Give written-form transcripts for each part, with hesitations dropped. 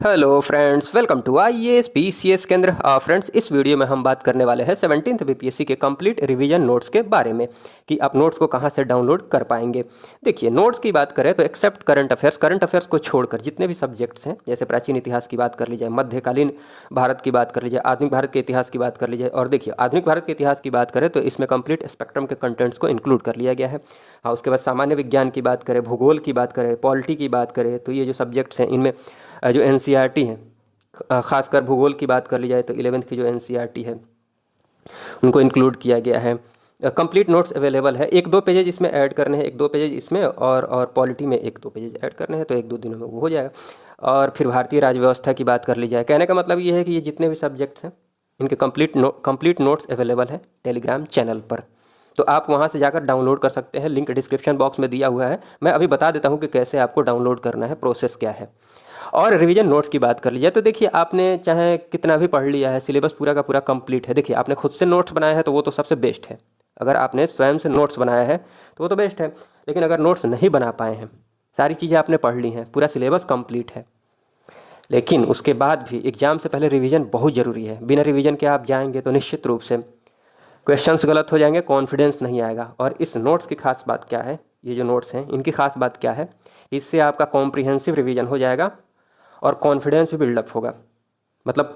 Hello friends, welcome to IAS PCS Kendra. Friends, इस video में हम बात करने वाले हैं 17th बीपीएससी के कंप्लीट रिवीजन नोट्स के बारे में कि आप नोट्स को कहां से डाउनलोड कर पाएंगे। देखिए, नोट्स की बात करें तो एक्सेप्ट करंट अफेयर्स को छोड़कर जितने भी सब्जेक्ट्स हैं, जैसे प्राचीन इतिहास की बात कर ली जाए, मध्यकालीन भारत की बात कर ली जाए, आधुनिक भारत के इतिहास की बात कर ली जाए, और देखिए आधुनिक भारत के इतिहास की बात करें तो इसमें कंप्लीट स्पेक्ट्रम के कंटेंट्स को इंक्लूड कर लिया गया है। हाँ, उसके बाद सामान्य विज्ञान की बात करें, भूगोल की बात करें, पॉलिटी की बात करें, तो ये जो सब्जेक्ट्स हैं इनमें जो एनसीईआरटी हैं, खासकर भूगोल की बात कर ली जाए तो 11th की जो एनसीईआरटी है उनको इंक्लूड किया गया है। कंप्लीट नोट्स अवेलेबल है। एक दो पेजेज इसमें ऐड करने हैं, एक दो पेजेज इसमें, और पॉलिटी में एक दो पेजेज ऐड करने हैं, तो एक दो दिनों में वो हो जाएगा। और फिर भारतीय राज्य व्यवस्था की बात कर ली जाए। कहने का मतलब ये है कि ये जितने भी सब्जेक्ट्स हैं इनके कंप्लीट नोट्स अवेलेबल है टेलीग्राम चैनल पर, तो आप वहाँ से जाकर डाउनलोड कर सकते हैं। लिंक डिस्क्रिप्शन बॉक्स में दिया हुआ है। मैं अभी बता देता हूँ कि कैसे आपको डाउनलोड करना है, प्रोसेस क्या है। और रिवीजन नोट्स की बात कर लीजिए तो देखिए, आपने चाहे कितना भी पढ़ लिया है, सिलेबस पूरा का पूरा कंप्लीट है, देखिए आपने खुद से नोट्स बनाया है तो वो तो सबसे बेस्ट है। अगर आपने स्वयं से नोट्स बनाया है तो वो तो बेस्ट है। लेकिन अगर नोट्स नहीं बना पाए हैं, सारी चीज़ें आपने पढ़ ली हैं, पूरा सिलेबस कंप्लीट है, लेकिन उसके बाद भी एग्ज़ाम से पहले रिवीजन बहुत ज़रूरी है। बिना रिवीजन के आप जाएंगे तो निश्चित रूप से क्वेश्चंस गलत हो जाएंगे, कॉन्फिडेंस नहीं आएगा। और इस नोट्स की खास बात क्या है, ये जो नोट्स हैं इनकी खास बात क्या है, इससे आपका कॉम्प्रिहेंसिव रिवीजन हो जाएगा और कॉन्फिडेंस भी बिल्डअप होगा। मतलब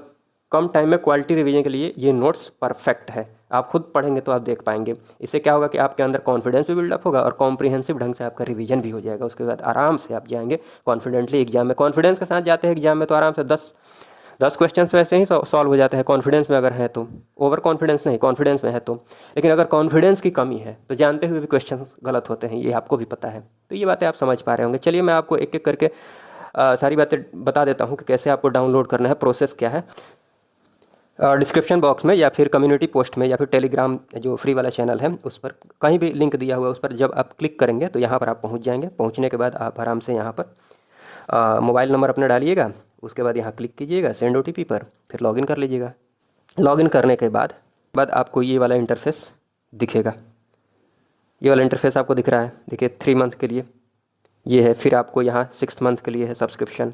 कम टाइम में क्वालिटी रिवीजन के लिए ये नोट्स परफेक्ट है। आप खुद पढ़ेंगे तो आप देख पाएंगे। इससे क्या होगा कि आपके अंदर कॉन्फिडेंस भी बिल्डअप होगा और कॉम्प्रिहेंसिव ढंग से आपका रिवीजन भी हो जाएगा। उसके बाद आराम से आप जाएंगे कॉन्फिडेंटली एग्जाम में। कॉन्फिडेंस के साथ जाते हैं एग्जाम में तो आराम से 10 क्वेश्चन वैसे ही सॉल्व हो जाते हैं, कॉन्फिडेंस में अगर है तो। ओवर कॉन्फिडेंस नहीं, कॉन्फिडेंस में है तो। लेकिन अगर कॉन्फिडेंस की कमी है तो जानते हुए भी क्वेश्चन गलत होते हैं, ये आपको भी पता है। तो ये बातें आप समझ पा रहे होंगे। चलिए मैं आपको एक एक करके सारी बातें बता देता हूँ कि कैसे आपको डाउनलोड करना है, प्रोसेस क्या है। डिस्क्रिप्शन बॉक्स में या फिर कम्युनिटी पोस्ट में या फिर टेलीग्राम जो फ्री वाला चैनल है उस पर कहीं भी लिंक दिया हुआ है, उस पर जब आप क्लिक करेंगे तो यहाँ पर आप पहुँच जाएंगे। पहुँचने के बाद आप आराम से यहाँ पर मोबाइल नंबर अपना डालिएगा, उसके बाद यहाँ क्लिक कीजिएगा सेंड ओटीपी पर, फिर लॉगिन कर लीजिएगा। लॉगिन करने के बाद आपको ये वाला इंटरफेस दिखेगा। ये वाला इंटरफेस आपको दिख रहा है, देखिए 3 मंथ के लिए ये है, फिर आपको यहाँ 6 मंथ के लिए है सब्सक्रिप्शन,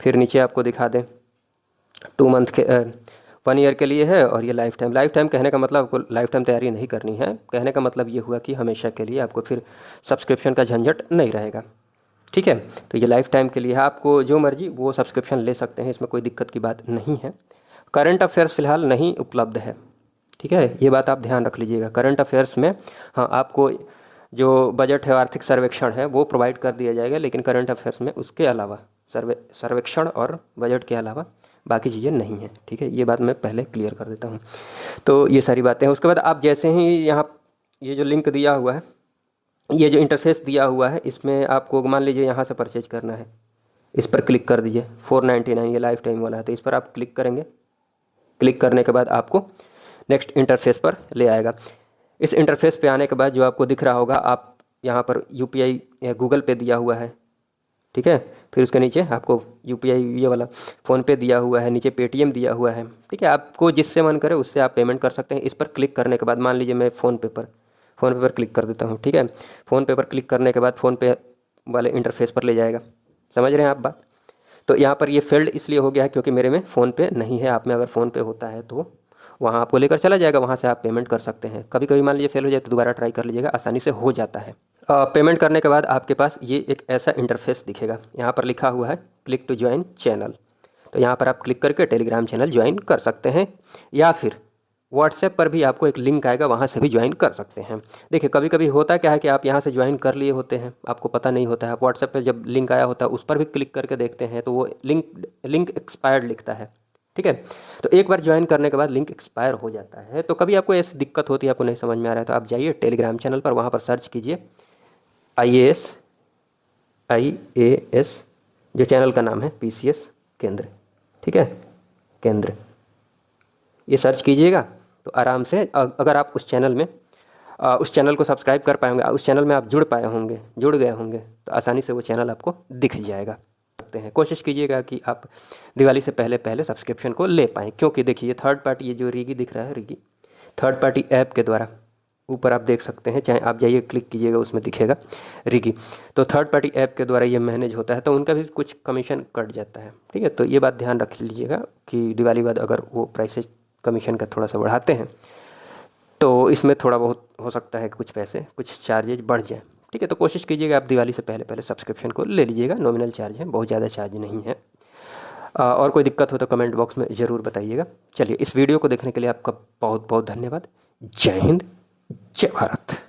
फिर नीचे आपको दिखा दें 2 मंथ के 1 ईयर के लिए है, और ये लाइफ टाइम कहने का मतलब आपको लाइफ टाइम तैयारी नहीं करनी है। कहने का मतलब ये हुआ कि हमेशा के लिए आपको फिर सब्सक्रिप्शन का झंझट नहीं रहेगा। ठीक है, तो ये लाइफ टाइम के लिए है, आपको जो मर्जी वो सब्सक्रिप्शन ले सकते हैं, इसमें कोई दिक्कत की बात नहीं है। करंट अफेयर्स फ़िलहाल नहीं उपलब्ध है, ठीक है, ये बात आप ध्यान रख लीजिएगा। करंट अफेयर्स में हाँ आपको जो बजट है, आर्थिक सर्वेक्षण है, वो प्रोवाइड कर दिया जाएगा, लेकिन करंट अफेयर्स में उसके अलावा सर्वेक्षण और बजट के अलावा बाकी चीज़ें नहीं हैं। ठीक है, ये बात मैं पहले क्लियर कर देता हूँ। तो ये सारी बातें हैं। उसके बाद आप जैसे ही यहाँ ये जो लिंक दिया हुआ है, ये जो इंटरफेस दिया हुआ है, इसमें आपको मान लीजिए यहाँ से परचेज करना है, इस पर क्लिक कर दीजिए। 499 ये लाइफ टाइम वाला है, तो इस पर आप क्लिक करेंगे। क्लिक करने के बाद आपको नेक्स्ट इंटरफेस पर ले आएगा। इस इंटरफेस पे आने के बाद जो आपको दिख रहा होगा, आप यहाँ पर यूपीआई या गूगल पे दिया हुआ है, ठीक है, फिर उसके नीचे आपको यूपीआई ये वाला फ़ोन पे दिया हुआ है, नीचे पेटीएम दिया हुआ है। ठीक है, आपको जिससे मन करे उससे आप पेमेंट कर सकते हैं। इस पर क्लिक करने के बाद मान लीजिए मैं फ़ोन पे पर क्लिक कर देता हूँ। ठीक है, फ़ोन पे पर क्लिक करने के बाद फ़ोन पे वाले इंटरफेस पर ले जाएगा। समझ रहे हैं आप बात? तो यहाँ पर ये फेल्ड इसलिए हो गया है क्योंकि मेरे में फ़ोन पे नहीं है। आप में अगर फ़ोन पे होता है तो वहाँ आपको लेकर चला जाएगा, वहाँ से आप पेमेंट कर सकते हैं। कभी कभी मान लीजिए फेल हो जाए तो दोबारा ट्राई कर लीजिएगा, आसानी से हो जाता है। पेमेंट करने के बाद आपके पास ये एक ऐसा इंटरफेस दिखेगा, यहाँ पर लिखा हुआ है क्लिक टू ज्वाइन चैनल। तो यहाँ पर आप क्लिक करके टेलीग्राम चैनल ज्वाइन कर सकते हैं, या फिर व्हाट्सएप पर भी आपको एक लिंक आएगा, वहाँ से भी ज्वाइन कर सकते हैं। देखिए कभी कभी होता क्या है कि आप यहाँ से ज्वाइन कर लिए होते हैं, आपको पता नहीं होता है। आप व्हाट्सएप पर जब लिंक आया होता है उस पर भी क्लिक करके देखते हैं तो वो लिंक एक्सपायर्ड लिखता है। ठीक है, तो एक बार ज्वाइन करने के बाद लिंक एक्सपायर हो जाता है। तो कभी आपको ऐसी दिक्कत होती है, आपको नहीं समझ में आ रहा है, तो आप जाइए टेलीग्राम चैनल पर, वहाँ पर सर्च कीजिए आईएएस जो चैनल का नाम है पीसीएस केंद्र। ठीक है, केंद्र, ये सर्च कीजिएगा तो आराम से अगर आप उस चैनल में उस चैनल को सब्सक्राइब कर पाए होंगे, उस चैनल में आप जुड़ गए होंगे तो आसानी से वो चैनल आपको दिख जाएगा। हैं कोशिश कीजिएगा कि आप दिवाली से पहले सब्सक्रिप्शन को ले पाएँ, क्योंकि देखिए थर्ड पार्टी, ये जो रीगी दिख रहा है, रीगी थर्ड पार्टी ऐप के द्वारा ऊपर आप देख सकते हैं, चाहे आप जाइए क्लिक कीजिएगा उसमें दिखेगा रिगी। तो थर्ड पार्टी ऐप के द्वारा ये मैनेज होता है, तो उनका भी कुछ कमीशन कट जाता है, ठीक है। तो ये बात ध्यान रख लीजिएगा कि दिवाली बाद अगर वो प्राइसेज कमीशन का थोड़ा सा बढ़ाते हैं तो इसमें थोड़ा बहुत हो सकता है कि कुछ पैसे, कुछ चार्जेज बढ़ जाए, ठीक है। तो कोशिश कीजिएगा आप दिवाली से पहले पहले सब्सक्रिप्शन को ले लीजिएगा, नॉमिनल चार्ज है, बहुत ज़्यादा चार्ज नहीं है। और कोई दिक्कत हो तो कमेंट बॉक्स में ज़रूर बताइएगा। चलिए, इस वीडियो को देखने के लिए आपका बहुत बहुत धन्यवाद। जय हिंद, जय भारत।